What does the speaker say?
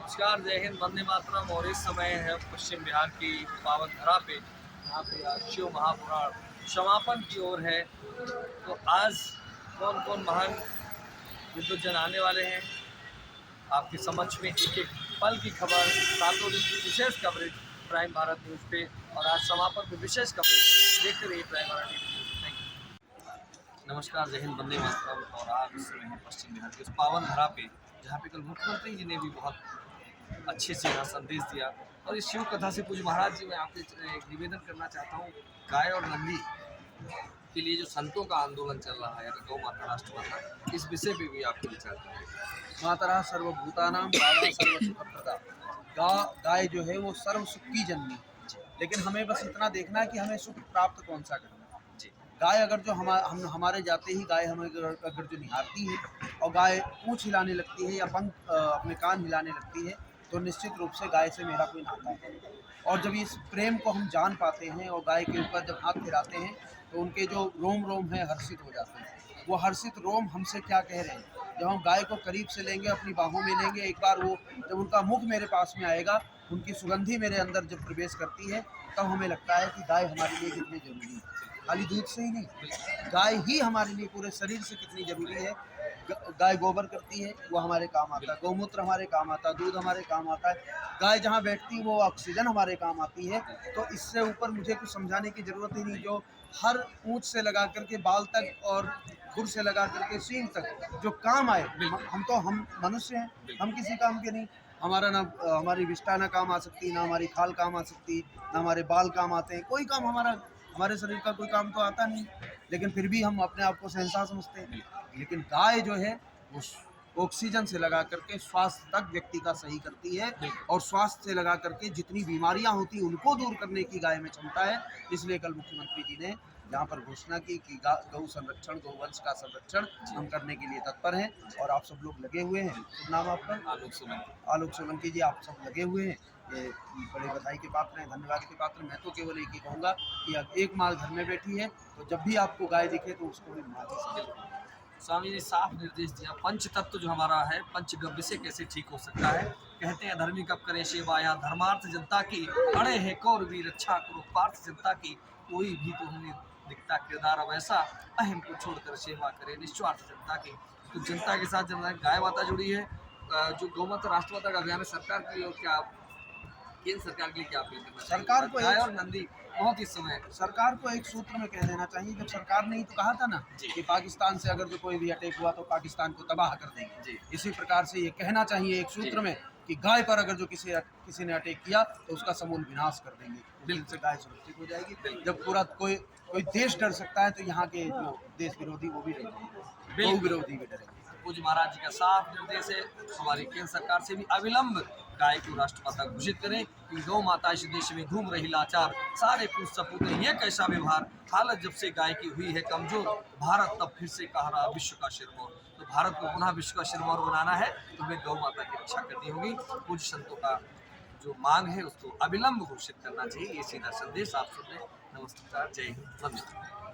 नमस्कार, जय हिंद, वंदे मातरम। और इस समय है पश्चिम बिहार की पावन धरा पे, जहाँ पे आज शिव महापुराण समापन की ओर है। तो आज कौन कौन महान विद्वजन आने वाले हैं, आपके समक्ष में एक एक पल की खबर, सातों दिन की विशेष कवरेज प्राइम भारत न्यूज़ पे। और आज समापन पे विशेष कवरेज देखते रहिए prime Bharat news. Thank you. नमस्कार, जय हिंद, वंदे मातरम। और आज इस समय है पश्चिम बिहार की उस पावन धरा पे, जहाँ पे कल मुख्यमंत्री जी ने भी बहुत अच्छे से यहाँ संदेश दिया। और इस शिव कथा से पूज्य महाराज जी, मैं आपसे एक निवेदन करना चाहता हूँ, गाय और नंदी के लिए जो संतों का आंदोलन चल रहा है, गौ माता राष्ट्र माता, इस विषय पे भी आपके विचार करें। मातरः सर्वभूतानां गावः सर्वसुखप्रदा। गाय जो है वो सर्व सुख की जननी, लेकिन हमें बस इतना देखना है कि हमें सुख प्राप्त कौन सा करना है। जी गाय अगर जो हम हमारे जाते ही गाय हमें अगर जो निहारती है और गाय पूंछ हिलाने लगती है या पंख अपने कान हिलाने लगती है, तो निश्चित रूप से गाय से मेरा कोई नाता है। और जब इस प्रेम को हम जान पाते हैं और गाय के ऊपर जब हाथ फिराते हैं, तो उनके जो रोम रोम है हर्षित हो जाते हैं। वो हर्षित रोम हमसे क्या कह रहे हैं? जब हम गाय को करीब से लेंगे, अपनी बाहों में लेंगे, एक बार वो जब उनका मुख मेरे पास में आएगा, उनकी सुगंधी मेरे अंदर जब प्रवेश करती है, तब हमें लगता है कि गाय हमारे लिए कितनी जरूरी है। खाली दूध से ही नहीं, गाय ही हमारे लिए पूरे शरीर से कितनी जरूरी है। गाय गोबर करती है, वो हमारे काम आता है। गौमूत्र हमारे काम आता है, दूध हमारे काम आता है। गाय जहाँ बैठती है वो ऑक्सीजन हमारे काम आती है। तो इससे ऊपर मुझे कुछ समझाने की जरूरत ही नहीं। जो हर पूंछ से लगा करके बाल तक और खुर से लगा करके सींग तक जो काम आए, हम मनुष्य हैं, हम किसी काम के नहीं। हमारा ना हमारी विष्ठा ना काम आ सकती, ना हमारी खाल काम आ सकती, ना हमारे बाल काम आते हैं। कोई काम हमारे शरीर का कोई काम तो आता नहीं, लेकिन फिर भी हम अपने आप को शहंशाह समझते हैं। लेकिन गाय जो है वो ऑक्सीजन से लगा करके स्वास्थ्य तक व्यक्ति का सही करती है, और स्वास्थ्य से लगा करके जितनी बीमारियां होती उनको दूर करने की गाय में क्षमता है। इसलिए कल मुख्यमंत्री जी ने यहाँ पर घोषणा की कि गौ संरक्षण, गौवंश का संरक्षण हम करने के लिए तत्पर हैं। और आप सब लोग लगे हुए हैं। शुभ नाम आपका? आलोक सोलंकी। आलोक सोलंकी जी, आप सब लगे हुए हैं, ये बड़े बधाई के पात्र हैं, धन्यवाद के पात्र। मैं तो केवल एक ही कहूँगा कि अब एक माल घर में बैठी है, तो जब भी आपको गाय दिखे तो उसको भी नहा दीजिए। स्वामी ने साफ निर्देश दिया, पंच तत्व जो हमारा है, पंचगव्य से कैसे ठीक हो सकता है। कहते हैं धर्मी कब करे सेवा, यहाँ धर्मार्थ जनता की, अड़े है कौर भी रक्षा करो पार्थ जनता की। कोई भी तो हमें दिखता किरदार अब ऐसा, अहम को छोड़कर सेवा करे निस्वार्थ जनता की। तो जनता के साथ जब गाय माता जुड़ी है, जो गौ माता राष्ट्र माता का अभियान है, सरकार की और क्या केंद्र सरकार के लिए क्या अपील करना चाहिए? सरकार को गाय और नंदी बहुत इस समय सरकार को एक सूत्र में कह देना चाहिए। जब सरकार ने ही तो कहा था ना कि पाकिस्तान से अगर जो कोई भी अटैक हुआ तो पाकिस्तान को तबाह कर देंगे। जी इसी प्रकार से ये कहना चाहिए एक सूत्र में कि गाय पर अगर जो किसी ने अटैक किया तो उसका समूल विनाश कर देंगे। दिल से गाय सुरक्षित हो जाएगी। जब पूरा कोई देश डर सकता है, तो यहाँ के जो देश विरोधी वो भी डरेंगे, गौ विरोधी भी डरेंगे। पूज्य महाराज जी का साफ निर्देश है, हमारी केंद्र सरकार से भी अविलंब गाय को राष्ट्रमाता घोषित करें कि गौ माता इस देश में घूम रही लाचार, सारे पूछ सपूते ये कैसा व्यवहार, हालत जब से गाय की हुई है कमजोर, भारत तब फिर से कह रहा विश्व का सिरमौर। तो भारत को पुनः विश्व का सिरमौर बनाना है, तो हमें गौ माता की रक्षा करनी होगी। पूज्य संतों का जो मांग है उसको अविलंब घोषित करना चाहिए। ये सीधा संदेश आप सुन रहे। नमस्कार, जय हिंद, वंदे।